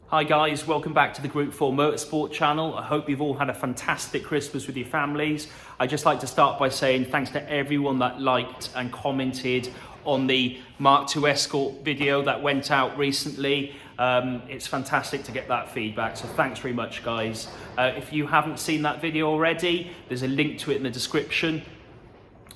Hi guys, welcome back to the Grp4 Motorsport channel. I hope you've all had a fantastic Christmas with your families. I'd just like to start by saying thanks to everyone that liked and commented on the Mark II Escort video that went out recently. It's fantastic to get that feedback, so thanks very much guys. If you haven't seen that video already, there's a link to it in the description.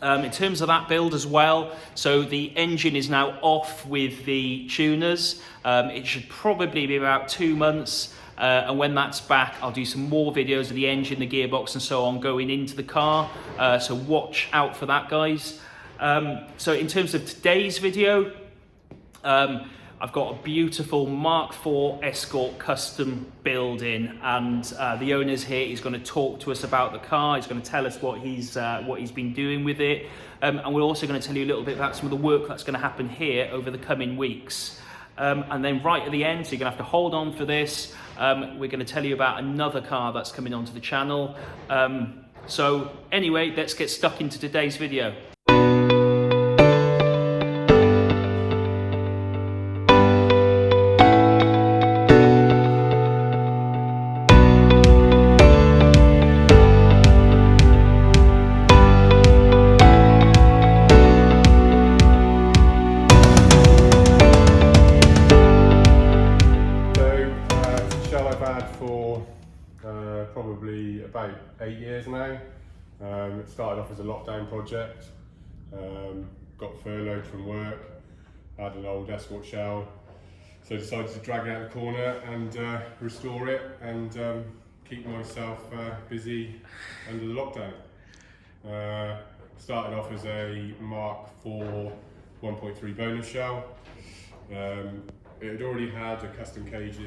In terms of that build as well, so the engine is now off with the tuners. It should probably be about 2 months, and when that's back, I'll do some more videos of the engine, the gearbox and so on going into the car, so watch out for that guys. So in terms of today's video, I've got a beautiful Mark IV Escort custom build in, and the owner's here. He's going to talk to us about the car. He's going to tell us what he's been doing with it, and we're also going to tell you a little bit about some of the work that's going to happen here over the coming weeks. And then right at the end, so you're going to have to hold on for this, we're going to tell you about another car that's coming onto the channel. So anyway, let's get stuck into today's video. For probably about 8 years now. It started off as a lockdown project, got furloughed from work, had an old Escort shell, so decided to drag it out the corner and restore it and keep myself busy under the lockdown. Started off as a Mark IV 1.3 bonus shell. It had already had a custom cage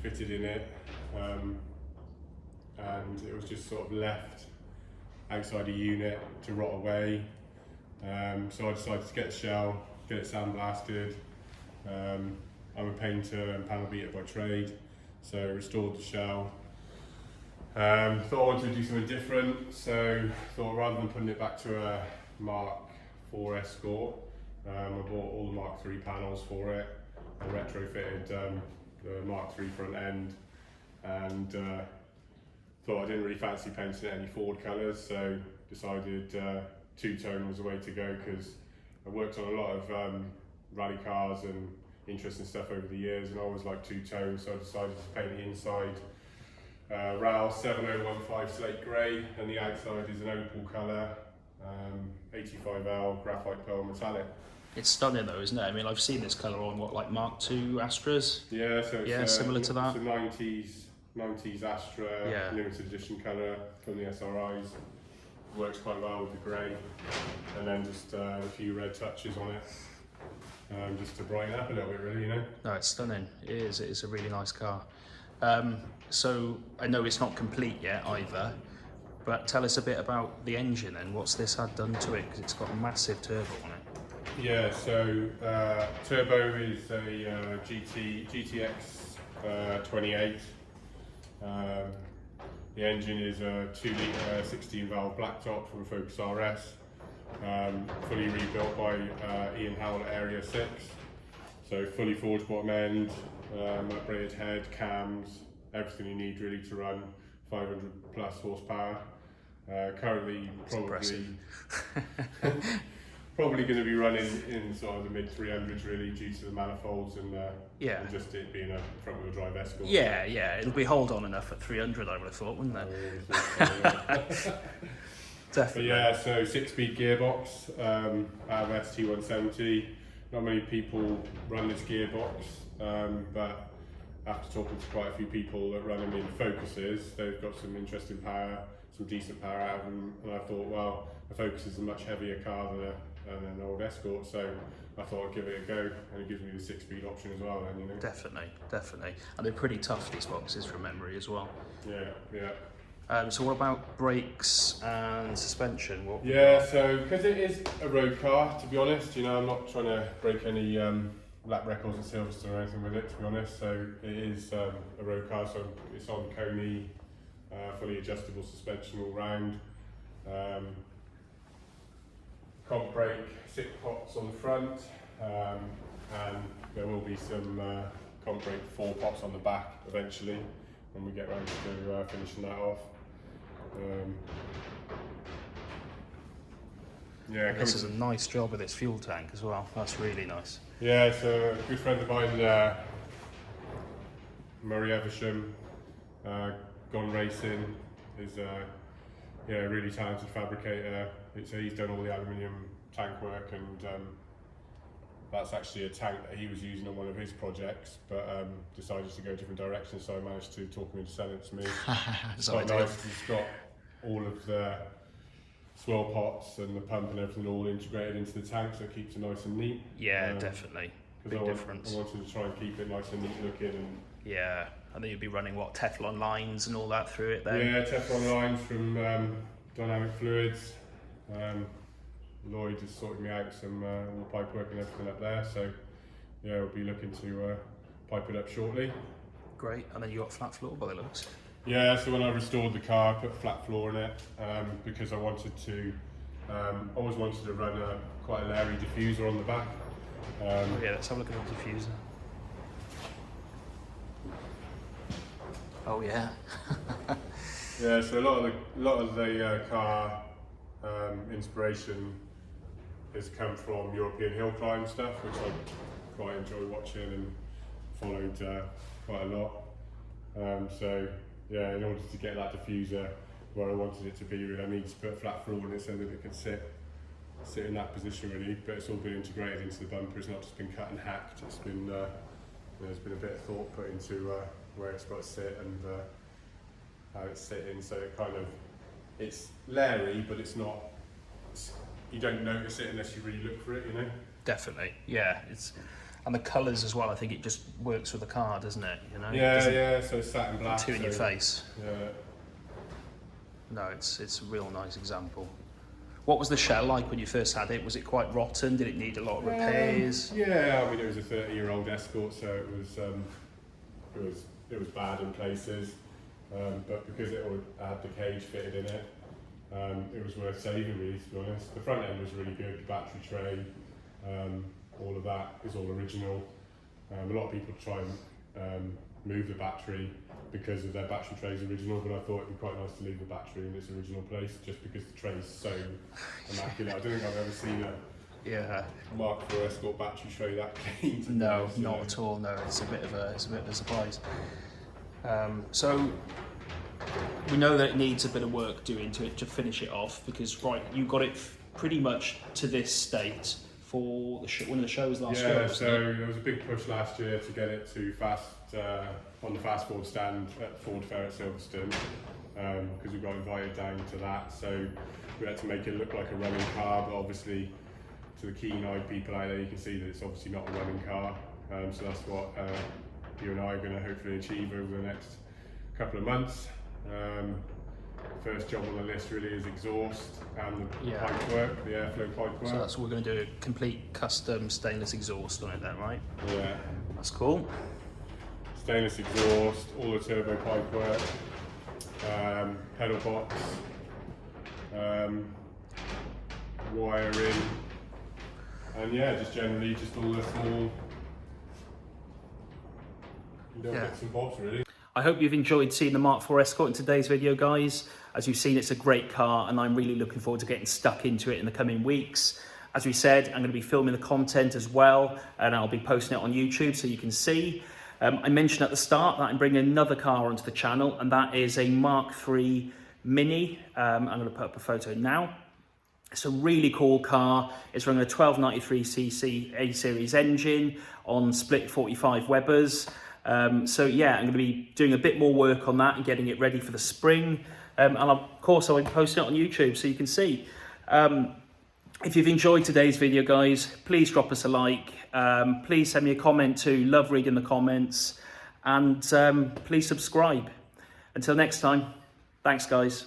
fitted in it, and it was just sort of left outside the unit to rot away. So I decided to get the shell, get it sandblasted. I'm a painter and panel beater by trade, so restored the shell. Thought I wanted to do something different, so thought rather than putting it back to a Mark IV Escort, I bought all the Mark III panels for it and retrofitted the Mark III front end, and thought I didn't really fancy painting any Ford colours, so decided two-tone was the way to go, because I worked on a lot of rally cars and interesting stuff over the years, and I always liked two-tone, so I decided to paint the inside RAL 7015 slate grey, and the outside is an opal colour, 85L graphite pearl metallic. It's stunning though, isn't it? I mean, I've seen this colour on like Mark II Astras. Yeah, so it's similar to that. It's a 90s Astra, limited edition colour from the SRIs. Works quite well with the grey, and then just a few red touches on it, just to brighten up a little bit, really, you know. No, it's stunning. It is. It's a really nice car. So I know it's not complete yet either, but tell us a bit about the engine and what's this had done to it, because it's got a massive turbo on it. Yeah, so turbo is a GTX 28. The engine is a 2-litre 16-valve blacktop from a Focus RS, fully rebuilt by Ian Howell at Area 6. So fully forged bottom end, upgraded head, cams, everything you need really to run 500 plus horsepower. Currently probably going to be running in sort of the mid 300s really, due to the manifolds and just it being a front wheel drive Escort. Yeah, it'll be hold on enough at 300, I would have thought, wouldn't it? Definitely. But yeah, so 6-speed gearbox out of ST170. Not many people run this gearbox, but after talking to quite a few people that run them in Focuses, they've got some interesting power, some decent power out of them, and I thought, well, a Focus is a much heavier car than an old Escort, so I thought I'd give it a go, and it gives me the 6-speed option as well then, you know. Definitely. And they're pretty tough, these boxes, from memory as well. Yeah. So what about brakes and suspension? So because it is a road car, to be honest, you know, I'm not trying to break any lap records in Silverstone or anything with it, to be honest, so it is a road car, so it's on Coney, fully adjustable suspension all round. Comp brake, 6 pots on the front, and there will be some concrete 4 pots on the back eventually when we get round to finishing that off. Yeah, this is a nice job with this fuel tank as well. That's really nice. Yeah, so a good friend of mine, Murray Eversham, Gone Racing, is a really talented fabricator. He's done all the aluminium tank work, and that's actually a tank that he was using on one of his projects, but decided to go a different direction, so I managed to talk him into selling it to me. It's quite nice. He's got all of the swirl pots and the pump and everything all integrated into the tank, so it keeps it nice and neat. Yeah, definitely. Big difference. I wanted to try and keep it nice and neat looking. And yeah, and then you'd be running what, Teflon lines and all that through it then? Yeah, Teflon lines from Dynamic Fluids. Lloyd has sorted me out some all the pipe work and everything up there, so yeah, we'll be looking to pipe it up shortly. Great, and then you got flat floor by the looks. Yeah, so when I restored the car, I put a flat floor in it because I wanted to, always wanted to run quite a Larry diffuser on the back. Oh yeah, let's have a look at the diffuser. Oh yeah. Yeah, so a lot of the car inspiration has come from European hill climb stuff, which I quite enjoy watching and followed quite a lot. So yeah, in order to get that diffuser where I wanted it to be, really, I needed to put a flat floor in it so that it could sit in that position really. But it's all been integrated into the bumper. It's not just been cut and hacked. It's been there's been a bit of thought put into where it's got to sit and how it's sitting. So it kind of, it's Larry, but it's not. You don't notice it unless you really look for it, you know. Definitely, yeah. And the colours as well, I think it just works with the car, doesn't it? You know. Yeah. So it's satin black. Two in your face. Yeah. No, it's a real nice example. What was the shell like when you first had it? Was it quite rotten? Did it need a lot of repairs? Yeah, I mean it was a 30-year-old Escort, so it was bad in places, but because it had the cage fitted in it, it was worth saving really, to be honest. The front end was really good, the battery tray, all of that is all original. A lot of people try and move the battery because of their battery tray is original, but I thought it'd be quite nice to leave the battery in its original place just because the tray is so immaculate. I don't think I've ever seen a Mark IV Escort battery tray that clean. No, not at all. No, it's a bit of a surprise. So we know that it needs a bit of work doing to it to finish it off, because you got it pretty much to this state for one of the shows last year. Yeah, so there was a big push last year to get it to on the Fast Forward stand at Ford Fair at Silverstone, because we got invited down to that. So we had to make it look like a running car, but obviously to the keen-eyed people out there, you can see that it's obviously not a running car. So that's what you and I are going to hopefully achieve over the next couple of months. First job on the list really is exhaust and the pipe work, the airflow pipe work. So that's what we're going to do, a complete custom stainless exhaust on it then, right? Yeah. That's cool. Stainless exhaust, all the turbo pipe work, pedal box, wiring, and yeah, just generally just all the small little bits and bobs really. I hope you've enjoyed seeing the Mark IV Escort in today's video, guys. As you've seen, it's a great car and I'm really looking forward to getting stuck into it in the coming weeks. As we said, I'm going to be filming the content as well, and I'll be posting it on YouTube so you can see. I mentioned at the start that I'm bringing another car onto the channel, and that is a Mark III Mini. I'm going to put up a photo now. It's a really cool car. It's running a 1293cc A-series engine on split 45 Webers. So yeah, I'm going to be doing a bit more work on that and getting it ready for the spring. And of course I'll be posting it on YouTube so you can see. If you've enjoyed today's video, guys, please drop us a like. Please send me a comment too. Love reading the comments. And please subscribe. Until next time, thanks guys.